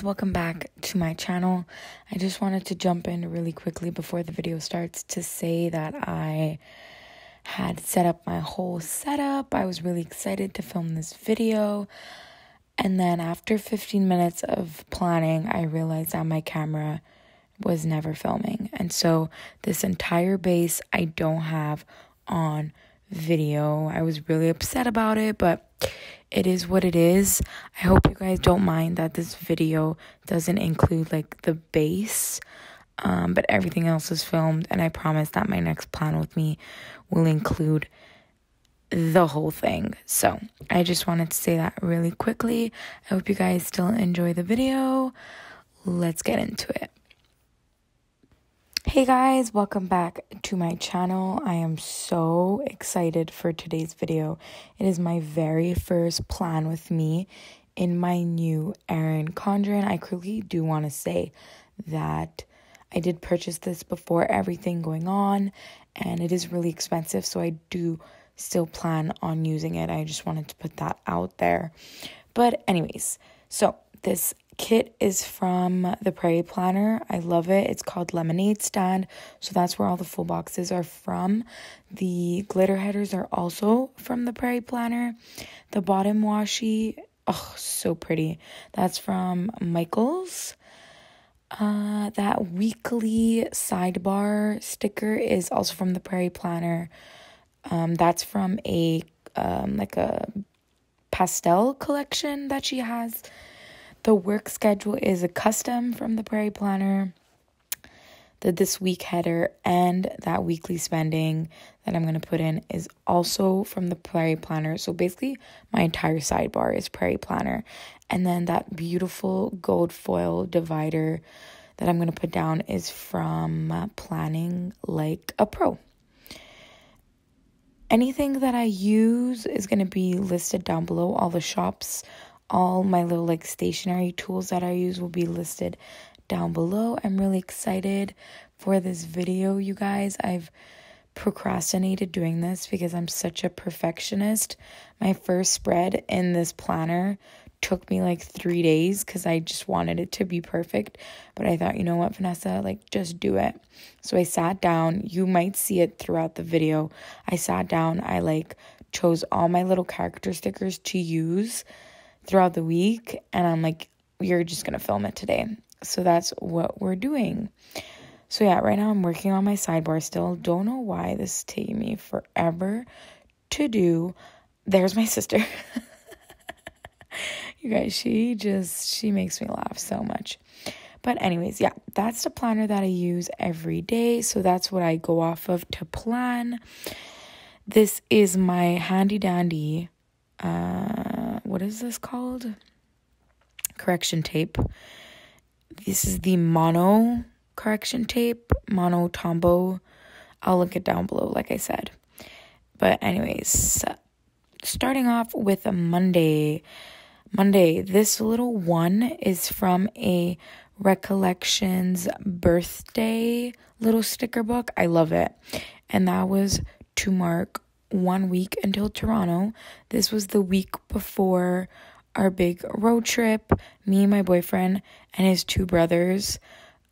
Welcome back to my channel. I just wanted to jump in really quickly before the video starts to say that I had set up my whole setup. I was really excited to film this video, and then after 15 minutes of planning, I realized that my camera was never filming, and so this entire base I don't have on video. I was really upset about it, but it is what it is. I hope you guys don't mind that this video doesn't include like the base, but everything else is filmed, and I promise that my next plan with me will include the whole thing. So I just wanted to say that really quickly. I hope you guys still enjoy the video. Let's get into it. Hey guys, welcome back to my channel. I am so excited for today's video. It is my very first plan with me in my new Erin Condren. I quickly do want to say that I did purchase this before everything going on, and it is really expensive, so I do still plan on using it. I just wanted to put that out there. But anyways, so this kit is from the Prairie planner. I love it. It's called Lemonade Stand. So that's where all the full boxes are from. The glitter headers are also from the Prairie planner. The bottom washi, oh, so pretty. That's from Michael's. That weekly sidebar sticker is also from the Prairie planner. That's from a like a pastel collection that she has. The work schedule is a custom from the Prairie planner. The this week header and that weekly spending that I'm going to put in is also from the Prairie planner. So basically my entire sidebar is Prairie planner. And then that beautiful gold foil divider that I'm going to put down is from Planning Like a Pro. Anything that I use is going to be listed down below. All the shops, all my little like stationery tools that I use will be listed down below. I'm really excited for this video, you guys. I've procrastinated doing this because I'm such a perfectionist. My first spread in this planner took me like 3 days because I just wanted it to be perfect. But I thought, you know what, Vanessa, like just do it. So I sat down. You might see it throughout the video. I sat down. I like chose all my little character stickers to use throughout the week, and I'm like, you're just gonna film it today. So that's what we're doing. So yeah, right now I'm working on my sidebar still. Don't know why this is taking me forever to do. There's my sister. You guys, she makes me laugh so much. But anyways, yeah, that's the planner that I use every day. So that's what I go off of to plan. This is my handy dandy what is this called? Correction tape. This is the mono correction tape, mono Tombow. I'll link it down below, like I said. But anyways, starting off with a Monday, this little one is from a Recollections birthday little sticker book. I love it. And that was to mark 1 week until Toronto. This was the week before our big road trip. Me, my boyfriend, and his two brothers.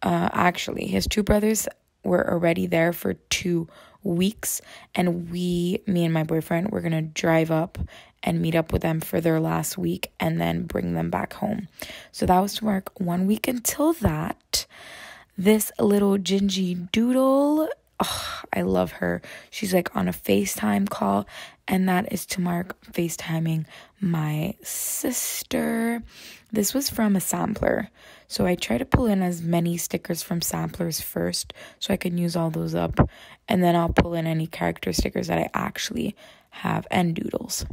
Actually, his two brothers were already there for 2 weeks, and me and my boyfriend were gonna drive up and meet up with them for their last week and then bring them back home. So that was to mark 1 week until that. This little Gingy doodle, oh, I love her. She's like on a FaceTime call, and that is to mark FaceTiming my sister. This was from a sampler. So I try to pull in as many stickers from samplers first so I can use all those up, and then I'll pull in any character stickers that I actually have and doodles.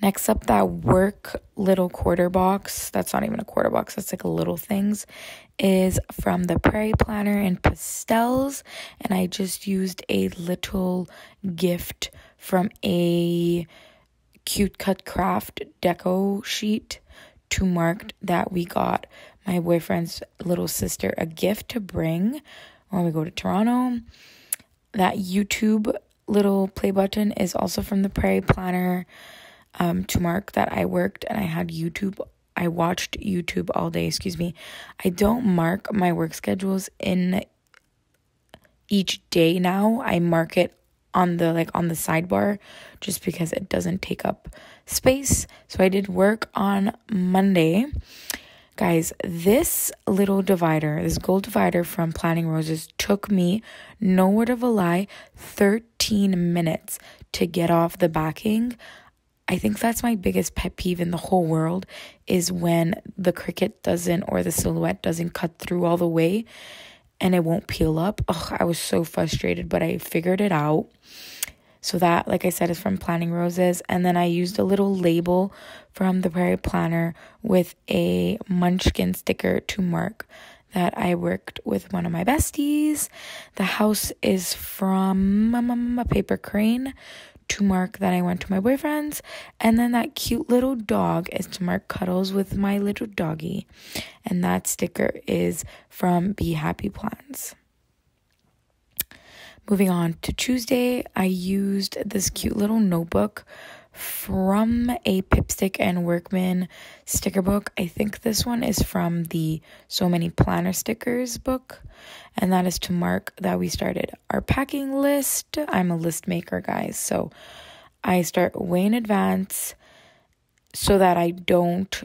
Next up, that work little quarter box. That's not even a quarter box. That's like a little things. Is from the Prairie planner in pastels. And I just used a little gift from a Cute Cut Craft deco sheet to mark that we got my boyfriend's little sister a gift to bring when we go to Toronto. That YouTube little play button is also from the Prairie planner. To mark that I worked and I had YouTube I watched YouTube all day, I don't mark my work schedules in each day now. I mark it on the sidebar just because it doesn't take up space. So I did work on Monday. Guys, this little divider, this gold divider from Planning Roses took me, no word of a lie, 13 minutes to get off the backing. I think that's my biggest pet peeve in the whole world, is when the Cricut doesn't, or the silhouette doesn't cut through all the way and it won't peel up. Oh, I was so frustrated, but I figured it out. So that, like I said, is from Planning Roses. And then I used a little label from the Prairie planner with a munchkin sticker to mark that I worked with one of my besties. The house is from a paper crane to mark that I went to my boyfriend's. And then that cute little dog is to mark cuddles with my little doggy. And that sticker is from Be Happy Plans. Moving on to Tuesday, I used this cute little notebook from a Pipstick and Workman sticker book. I think this one is from the So Many Planner Stickers book, and that is to mark that we started our packing list. I'm a list maker, guys, so I start way in advance so that I don't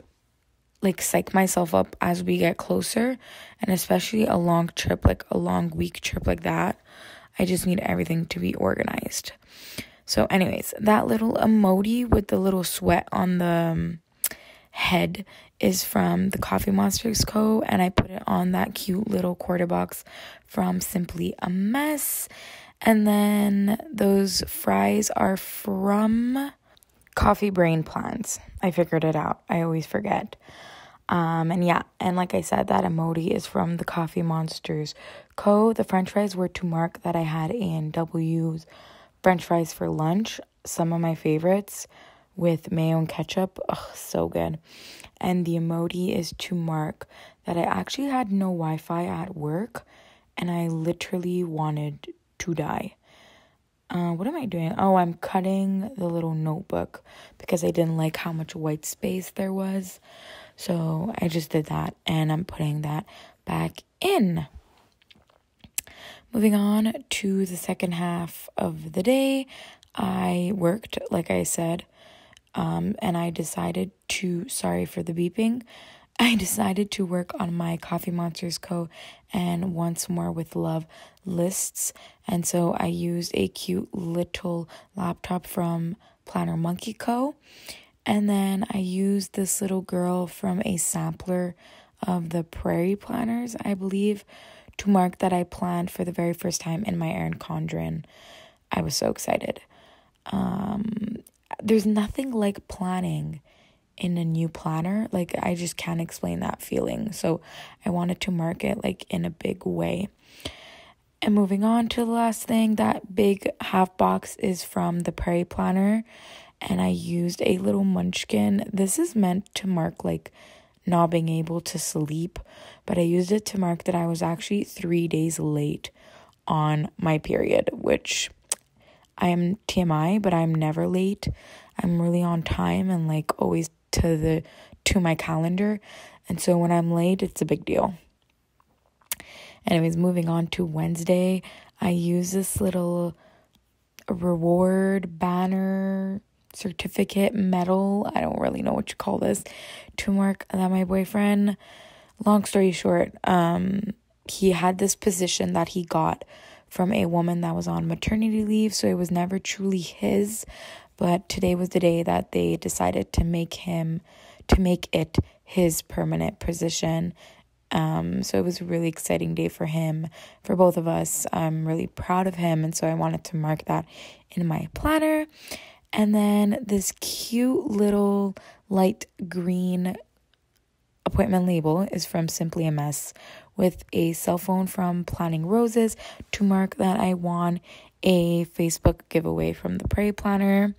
psych myself up as we get closer, and especially a long trip, a long week trip like that. I just need everything to be organized. So anyways, that little emoji with the little sweat on the head is from the Coffee Monsters Co. And I put it on that cute little quarter box from Simply a Mess. And then those fries are from Coffee Brain Plans. I figured it out. I always forget. And like I said, that emoji is from the Coffee Monsters Co. The french fries were to mark that I had A&W's french fries for lunch. Some of my favorites with mayo and ketchup. Oh, so good. And the emoji is to mark that I actually had no Wi-Fi at work and I literally wanted to die. What am I doing? Oh, I'm cutting the little notebook because I didn't like how much white space there was. So I just did that, and I'm putting that back in. Moving on to the second half of the day, I worked, like I said, and I decided to, sorry for the beeping, I decided to work on my Coffee Monsters Co. and Once More with Love lists. And so I used a cute little laptop from Planner Monkey Co. And then I used this little girl from a sampler of the Prairie planners, I believe, to mark that I planned for the very first time in my Erin Condren. I was so excited. There's nothing like planning in a new planner. I just can't explain that feeling. So I wanted to mark it in a big way. And moving on to the last thing, that big half box is from the Prairie planner. And I used a little munchkin. This is meant to mark not being able to sleep, but I used it to mark that I was actually 3 days late on my period, which I am TMI, but I'm never late. I'm really on time and always to my calendar. And so when I'm late, it's a big deal. Anyways, moving on to Wednesday, I use this little reward banner certificate medal, I don't really know what you call this, to mark that my boyfriend, long story short, he had this position that he got from a woman that was on maternity leave, so it was never truly his, but today was the day that they decided to make it his permanent position. So it was a really exciting day for him, for both of us. I'm really proud of him, and so I wanted to mark that in my planner. And then this cute little light green appointment label is from Simply a Mess with a cell phone from Planning Roses to mark that I won a Facebook giveaway from the Prairie planner.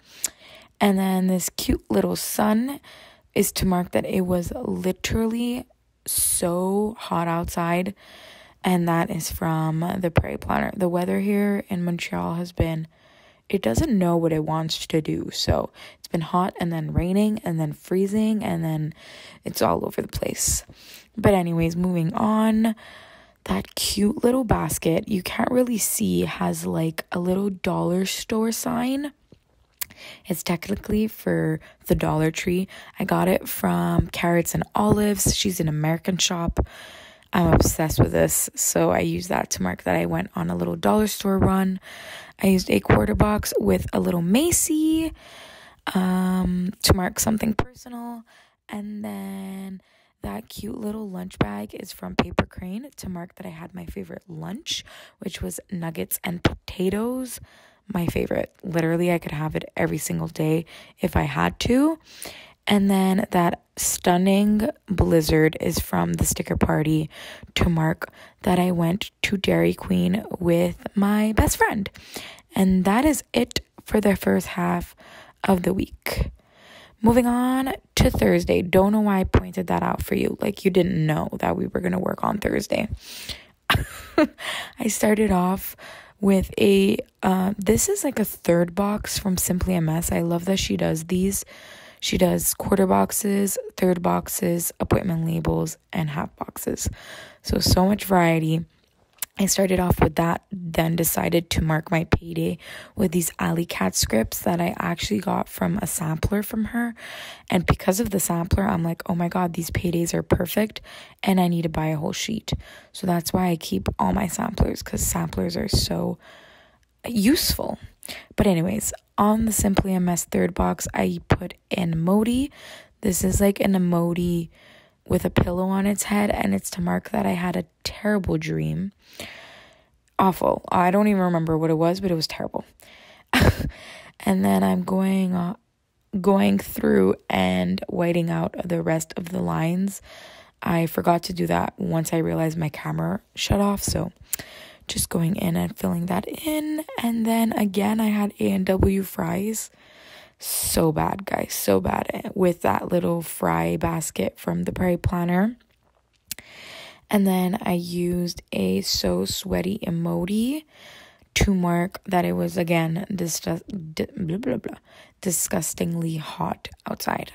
And then this cute little sun is to mark that it was literally so hot outside, and that is from the Prairie planner. The weather here in Montreal has been it doesn't know what it wants to do. So it's been hot and then raining and then freezing and then it's all over the place. But anyways, moving on. That cute little basket, you can't really see, has like a little dollar store sign. It's technically for the Dollar Tree. I got it from Carrots and Olives. She's an American shop. I'm obsessed with this, so I use that to mark that I went on a little dollar store run. I used a quarter box with a little Macy to mark something personal. And then that cute little lunch bag is from Paper Crane to mark that I had my favorite lunch, which was nuggets and potatoes. My favorite. Literally, I could have it every single day if I had to. And then that stunning blizzard is from the sticker party to mark that I went to Dairy Queen with my best friend. And that is it for the first half of the week. Moving on to Thursday. Don't know why I pointed that out for you. Like you didn't know that we were going to work on Thursday. I started off with a, this is like a third box from Simply a Mess. I love that she does these. She does quarter boxes, third boxes, appointment labels, and half boxes. So much variety. I started off with that, then decided to mark my payday with these Alley Cat scripts that I actually got from a sampler from her. And because of the sampler, I'm like, oh my God, these paydays are perfect and I need to buy a whole sheet. So that's why I keep all my samplers, because samplers are so useful. But anyways, on the Simply a Mess third box, I put an emoji. This is like an emoji with a pillow on its head, and it's to mark that I had a terrible dream. Awful. I don't even remember what it was, but it was terrible. And then I'm going through and whiting out the rest of the lines. I forgot to do that once I realized my camera shut off, so just going in and filling that in. And then again, I had A&W fries. So bad, guys, so bad, with that little fry basket from the Prairie planner. And then I used a so sweaty emoji to mark that it was, again, disgustingly hot outside.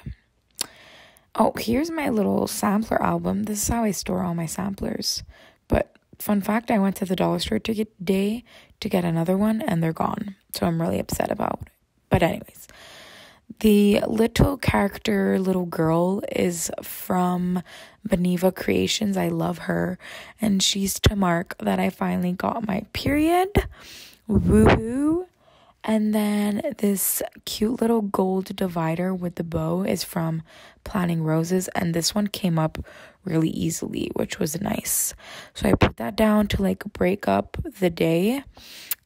Oh, here's my little sampler album. This is how I store all my samplers. But fun fact, I went to the dollar store today to get another one, and they're gone. So I'm really upset about it. But anyways, the little character, little girl, is from Beneva Creations. I love her. And she's to mark that I finally got my period. Woohoo. And then this cute little gold divider with the bow is from Planning Roses. And this one came up really easily, which was nice. So I put that down to like break up the day.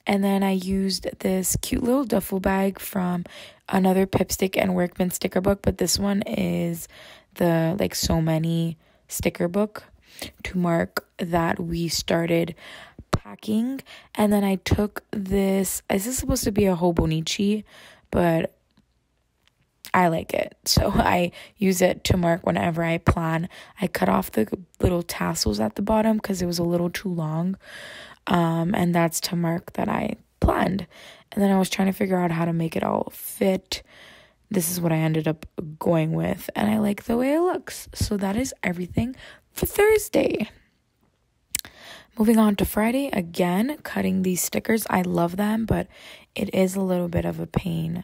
And then I used this cute little duffel bag from another Pipstick and Workman sticker book. But this one is the like so many sticker book to mark that we started packing. And then I took this. This is supposed to be a Hobonichi, but I like it. So I use it to mark whenever I plan. I cut off the little tassels at the bottom because it was a little too long. And that's to mark that I planned. And then I was trying to figure out how to make it all fit. This is what I ended up going with, and I like the way it looks. So that is everything for Thursday. Moving on to Friday, again, cutting these stickers. I love them, but it is a little bit of a pain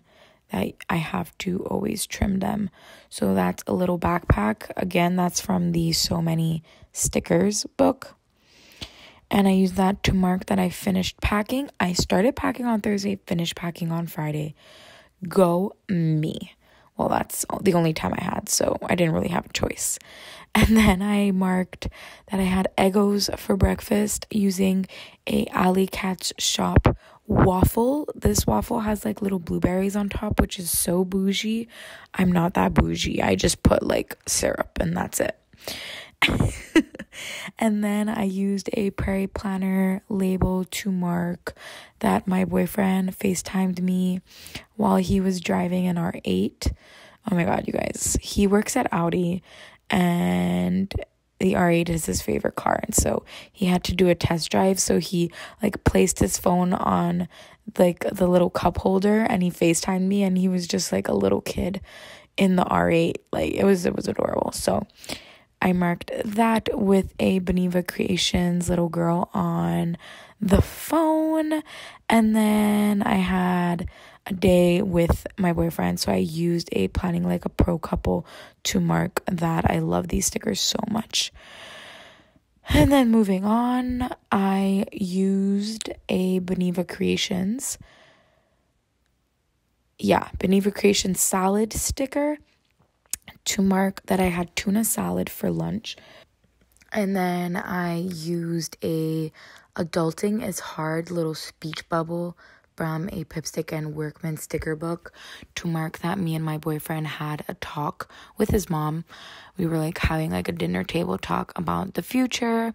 that I have to always trim them. So that's a little backpack. Again, that's from the So Many Stickers book. And I use that to mark that I finished packing. I started packing on Thursday, finished packing on Friday. Go me. Well, that's the only time I had, so I didn't really have a choice. And then I marked that I had Eggos for breakfast using a Alley Cat's Shop waffle. This waffle has like little blueberries on top, which is so bougie. I'm not that bougie. I just put like syrup and that's it. And then I used a Prairie planner label to mark that my boyfriend FaceTimed me while he was driving an R8. Oh my God, you guys. He works at Audi and the R8 is his favorite car, and so he had to do a test drive. So he like placed his phone on like the little cup holder, and he FaceTimed me, and he was just like a little kid in the R8. Like it was adorable. So I marked that with a Beneva Creations little girl on the phone. And then I had a day with my boyfriend, so I used a Planning Like a Pro Couple to mark that. I love these stickers so much. And then moving on, I used a Beneva Creations salad sticker to mark that I had tuna salad for lunch. And then I used a Adulting is Hard little speech bubble from a Pipstick and Workman sticker book to mark that me and my boyfriend had a talk with his mom. We were like having like a dinner table talk about the future.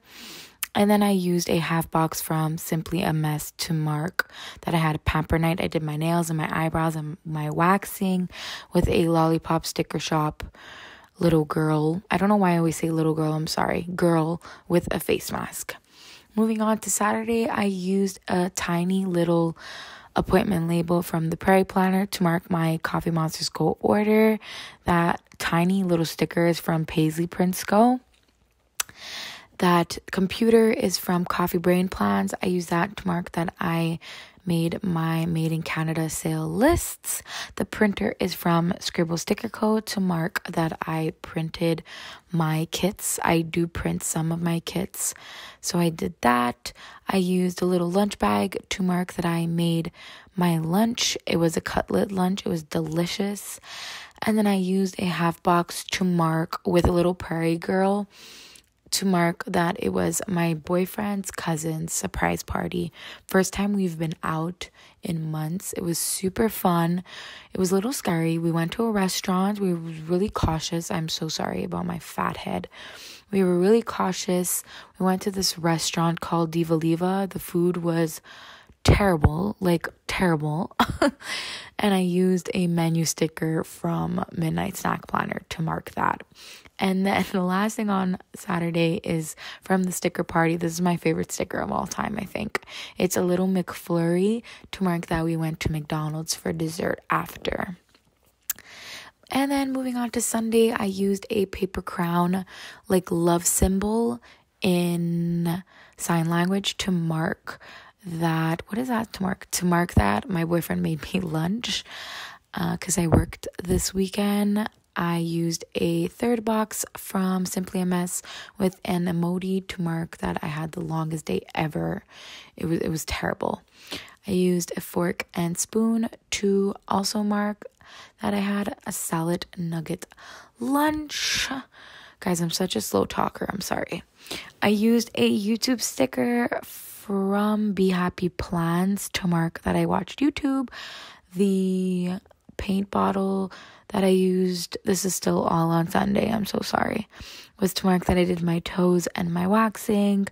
And then I used a half box from Simply a Mess to mark that I had a pamper night. I did my nails and my eyebrows and my waxing with a Lollipop Sticker Shop little girl. I don't know why I always say little girl. I'm sorry. Girl with a face mask. Moving on to Saturday, I used a tiny little appointment label from the Prairie planner to mark my Coffee Monsters Go order. That tiny little sticker is from Paisley Prince Go. That computer is from Coffee Brain Plans. I use that to mark that I made my Made in Canada sale lists. The printer is from Scribble Sticker Co. to mark that I printed my kits. I do print some of my kits, so I did that. I used a little lunch bag to mark that I made my lunch. It was a cutlet lunch. It was delicious. And then I used a half box to mark with a little Prairie girl to mark that it was my boyfriend's cousin's surprise party. First time we've been out in months. It was super fun. It was a little scary. We went to a restaurant. We were really cautious. I'm so sorry about my fat head. We were really cautious. We went to this restaurant called Diva Liva. The food was terrible. And I used a menu sticker from Midnight Snack Planner to mark that. And then the last thing on Saturday is from the sticker party. This is my favorite sticker of all time, I think. It's a little McFlurry to mark that we went to McDonald's for dessert after. And then moving on to Sunday, I used a paper crown, like love symbol in sign language to mark that. What is that to mark? To mark that my boyfriend made me lunch because I worked this weekend. I used a third box from Simply a Mess with an emoji to mark that I had the longest day ever. It was terrible. I used a fork and spoon to also mark that I had a salad nugget lunch. Guys, I'm such a slow talker. I'm sorry. I used a YouTube sticker from Be Happy Plans to mark that I watched YouTube. The paint bottle that I used, this is still all on Sunday, I'm so sorry, was to mark that I did my toes and my waxing.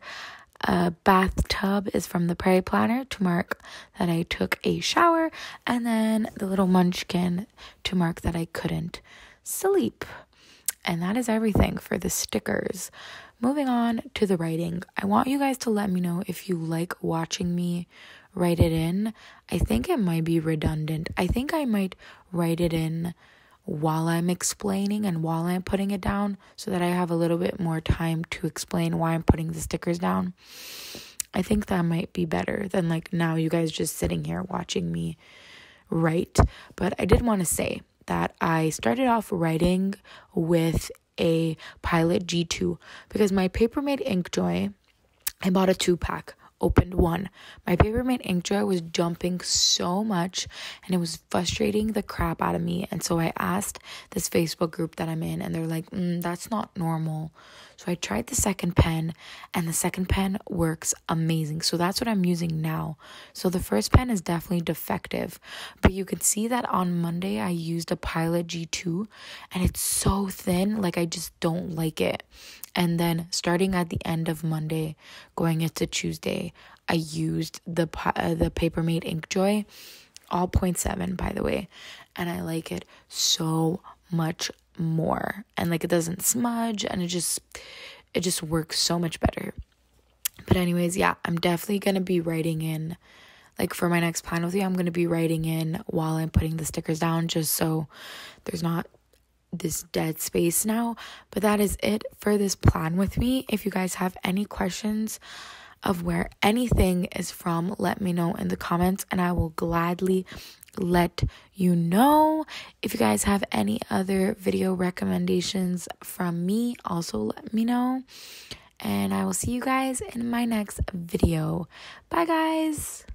A bathtub is from the Prairie planner to mark that I took a shower. And then the little munchkin to mark that I couldn't sleep. And that is everything for the stickers. Moving on to the writing. I want you guys to let me know if you like watching me write it in. I think it might be redundant. I think I might write it in while I'm explaining and while I'm putting it down so that I have a little bit more time to explain why I'm putting the stickers down. I think that might be better than like now you guys just sitting here watching me write. But I did want to say that I started off writing with a Pilot G2 because my Papermate Inkjoy, I bought a 2-pack. Opened one. My Papermate Inkjoy was jumping so much and it was frustrating the crap out of me. And so I asked this Facebook group that I'm in and they're like, that's not normal. So I tried the second pen and the second pen works amazing. So that's what I'm using now. So the first pen is definitely defective. But you can see that on Monday I used a Pilot G2 and it's so thin. Like I just don't like it. And then starting at the end of Monday, going into Tuesday, I used the Papermate Inkjoy, all 0.7 by the way, and I like it so much more. And like it doesn't smudge, and it just works so much better. But anyways, yeah, I'm definitely going to be writing in, like for my next plan with you, I'm going to be writing in while I'm putting the stickers down, just so there's not this dead space now. But that is it for this plan with me. If you guys have any questions of where anything is from, let me know in the comments and I will gladly let you know. If you guys have any other video recommendations from me, also let me know. And I will see you guys in my next video. Bye, guys.